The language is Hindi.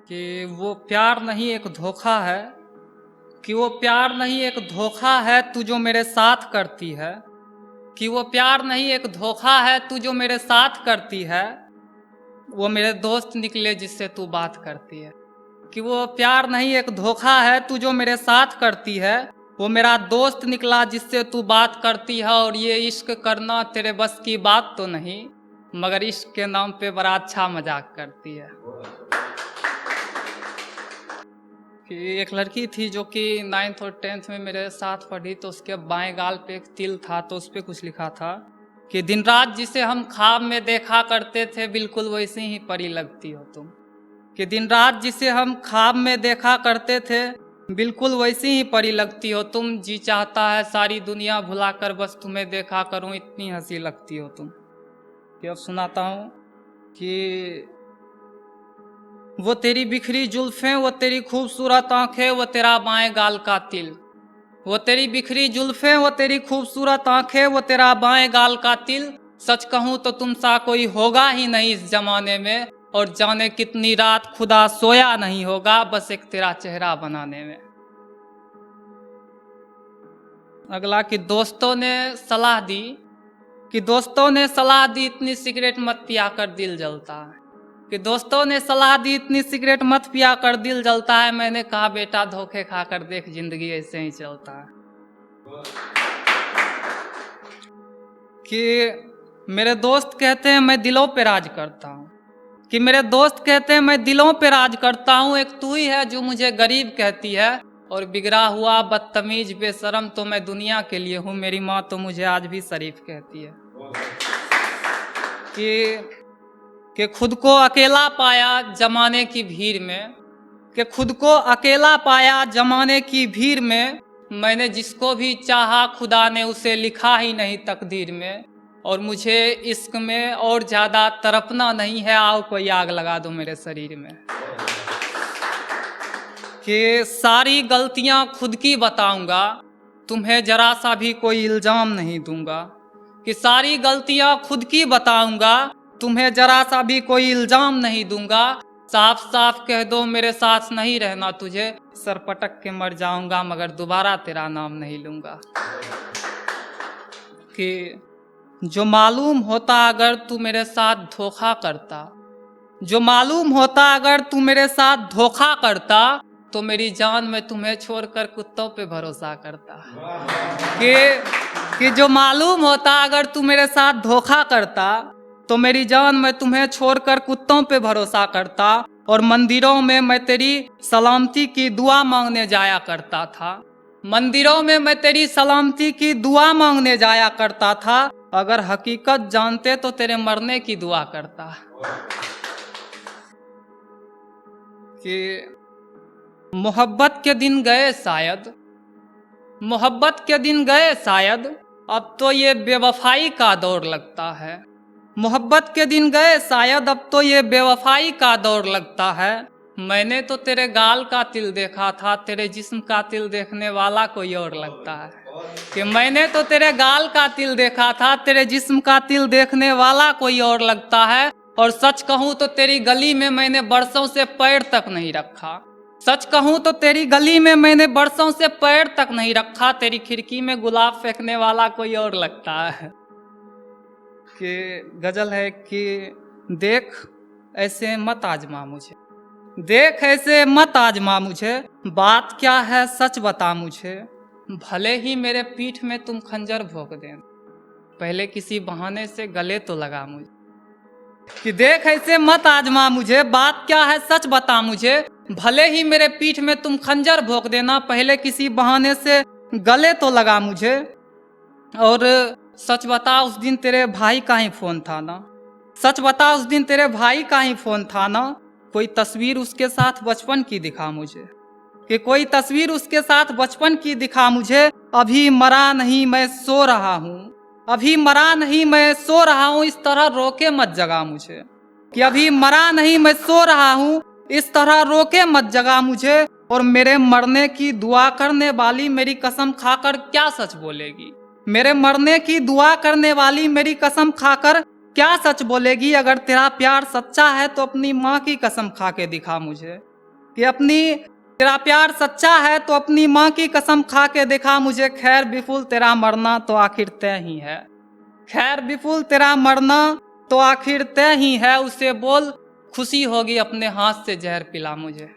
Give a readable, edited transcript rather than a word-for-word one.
कि वो प्यार नहीं एक धोखा है, कि वो प्यार नहीं एक धोखा है तू जो मेरे साथ करती है, कि वो प्यार नहीं एक धोखा है तू जो मेरे साथ करती है, वो मेरे दोस्त निकले जिससे तू बात करती है। कि वो प्यार नहीं एक धोखा है तू जो मेरे साथ करती है, वो मेरा दोस्त निकला जिससे तू बात करती है। और ये इश्क करना तेरे बस की बात तो नहीं, मगर इश्क के नाम पे बड़ा अच्छा मजाक करती है। कि एक लड़की थी जो कि 9th और 10th में मेरे साथ पढ़ी, तो उसके बाएं गाल पे एक तिल था, तो उस पर कुछ लिखा था कि दिन रात जिसे हम ख्वाब में देखा करते थे बिल्कुल वैसे ही परी लगती हो तुम। कि दिन रात जिसे हम ख्वाब में देखा करते थे बिल्कुल वैसी ही परी लगती हो तुम। जी चाहता है सारी दुनिया भुलाकर बस तुम्हें देखा करूं, इतनी हंसी लगती हो तुम। कि अब सुनाता हूँ कि वो तेरी बिखरी जुल्फें, वो तेरी खूबसूरत आंखें, वो तेरा बाएं गाल का तिल। वो तेरी बिखरी जुल्फें, वो तेरी खूबसूरत आंखें, वो तेरा बाएं गाल का तिल। सच कहूँ तो तुम सा कोई होगा ही नहीं इस जमाने में, और जाने कितनी रात खुदा सोया नहीं होगा बस एक तेरा चेहरा बनाने में। अगला कि दोस्तों ने सलाह दी, कि दोस्तों ने सलाह दी इतनी सिगरेट मत पिया कर दिल जलता है। कि दोस्तों ने सलाह दी इतनी सिगरेट मत पिया कर दिल जलता है। मैंने कहा बेटा धोखे खाकर देख जिंदगी ऐसे ही चलता है। कि मेरे दोस्त कहते हैं मैं दिलों पे राज करता हूँ, कि मेरे दोस्त कहते हैं मैं दिलों पे राज करता हूँ। एक तू ही है जो मुझे गरीब कहती है, और बिगड़ा हुआ बदतमीज बेशरम तो मैं दुनिया के लिए हूँ। मेरी माँ तो मुझे आज भी शरीफ कहती है। कि खुद को अकेला पाया जमाने की भीड़ में, कि खुद को अकेला पाया जमाने की भीड़ में। मैंने जिसको भी चाहा खुदा ने उसे लिखा ही नहीं तकदीर में, और मुझे इश्क में और ज़्यादा तड़पना नहीं है। आओ कोई आग लगा दो मेरे शरीर में। कि सारी गलतियां खुद की बताऊंगा, तुम्हें जरा सा भी कोई इल्ज़ाम नहीं दूंगा। कि सारी गलतियां खुद की बताऊंगा, तुम्हें जरा सा भी कोई इल्ज़ाम नहीं दूंगा। साफ साफ कह दो मेरे साथ नहीं रहना तुझे, सर पटक के मर जाऊंगा मगर दोबारा तेरा नाम नहीं लूंगा। कि जो मालूम होता अगर तू मेरे साथ धोखा करता, जो मालूम होता अगर तू मेरे साथ धोखा करता, तो मेरी जान में तुम्हें छोड़कर कुत्तों पे भरोसा करता। कि जो मालूम होता अगर तू मेरे साथ धोखा करता, तो मेरी जान में तुम्हें छोड़कर कुत्तों पे भरोसा करता। और मंदिरों में मैं तेरी सलामती की दुआ मांगने जाया करता था, मंदिरों में मैं तेरी सलामती की दुआ मांगने जाया करता था। अगर हकीकत जानते तो तेरे मरने की दुआ करता। कि मोहब्बत के दिन गए शायद, मोहब्बत के दिन गए शायद, अब तो ये बेवफाई का दौर लगता है। मोहब्बत के दिन गए शायद, अब तो ये बेवफाई का दौर लगता है। मैंने तो तेरे गाल का तिल देखा था, तेरे जिस्म का तिल देखने वाला कोई और लगता है। कि मैंने तो तेरे गाल का तिल देखा था, तेरे जिस्म का तिल देखने वाला कोई और लगता है। और सच कहूँ तो तेरी गली में मैंने बरसों से पैर तक नहीं रखा, सच कहूँ तो तेरी गली में मैंने बरसों से पैर तक नहीं रखा। तेरी खिड़की में गुलाब फेंकने वाला कोई और लगता है। कि गजल है कि देख ऐसे मत आजमा मुझे, देख ऐसे मत आजमा मुझे, बात क्या है सच बता मुझे। भले ही मेरे पीठ में तुम खंजर भोंक दें, पहले किसी बहाने से गले तो लगा मुझे। कि देख ऐसे मत आजमा मुझे, बात क्या है सच बता मुझे। भले ही मेरे पीठ में तुम खंजर भोंक देना, पहले किसी बहाने से गले तो लगा मुझे। और सच बता उस दिन तेरे भाई का ही फोन था ना, सच बता उस दिन तेरे भाई का ही फोन था ना। कोई तस्वीर उसके साथ बचपन की दिखा मुझे, कि कोई तस्वीर उसके साथ बचपन की दिखा मुझे। अभी मरा नहीं मैं सो रहा हूँ, अभी मरा नहीं मैं सो रहा हूँ, इस तरह रोके मत जगा मुझे। कि अभी मरा नहीं मैं सो रहा हूँ, इस तरह रोके मत जगा मुझे। और मेरे मरने की दुआ करने वाली मेरी कसम खाकर क्या सच बोलेगी, मेरे मरने की दुआ करने वाली मेरी कसम खाकर क्या सच बोलेगी। अगर तेरा प्यार सच्चा है तो अपनी माँ की कसम खा के दिखा मुझे, कि तेरा प्यार सच्चा है तो अपनी माँ की कसम खा के दिखा मुझे, खैर विपुल तेरा मरना तो आखिर तय ही है। खैर विपुल तेरा मरना तो आखिर तय ही है, उसे बोल खुशी होगी अपने हाथ से जहर पिला मुझे।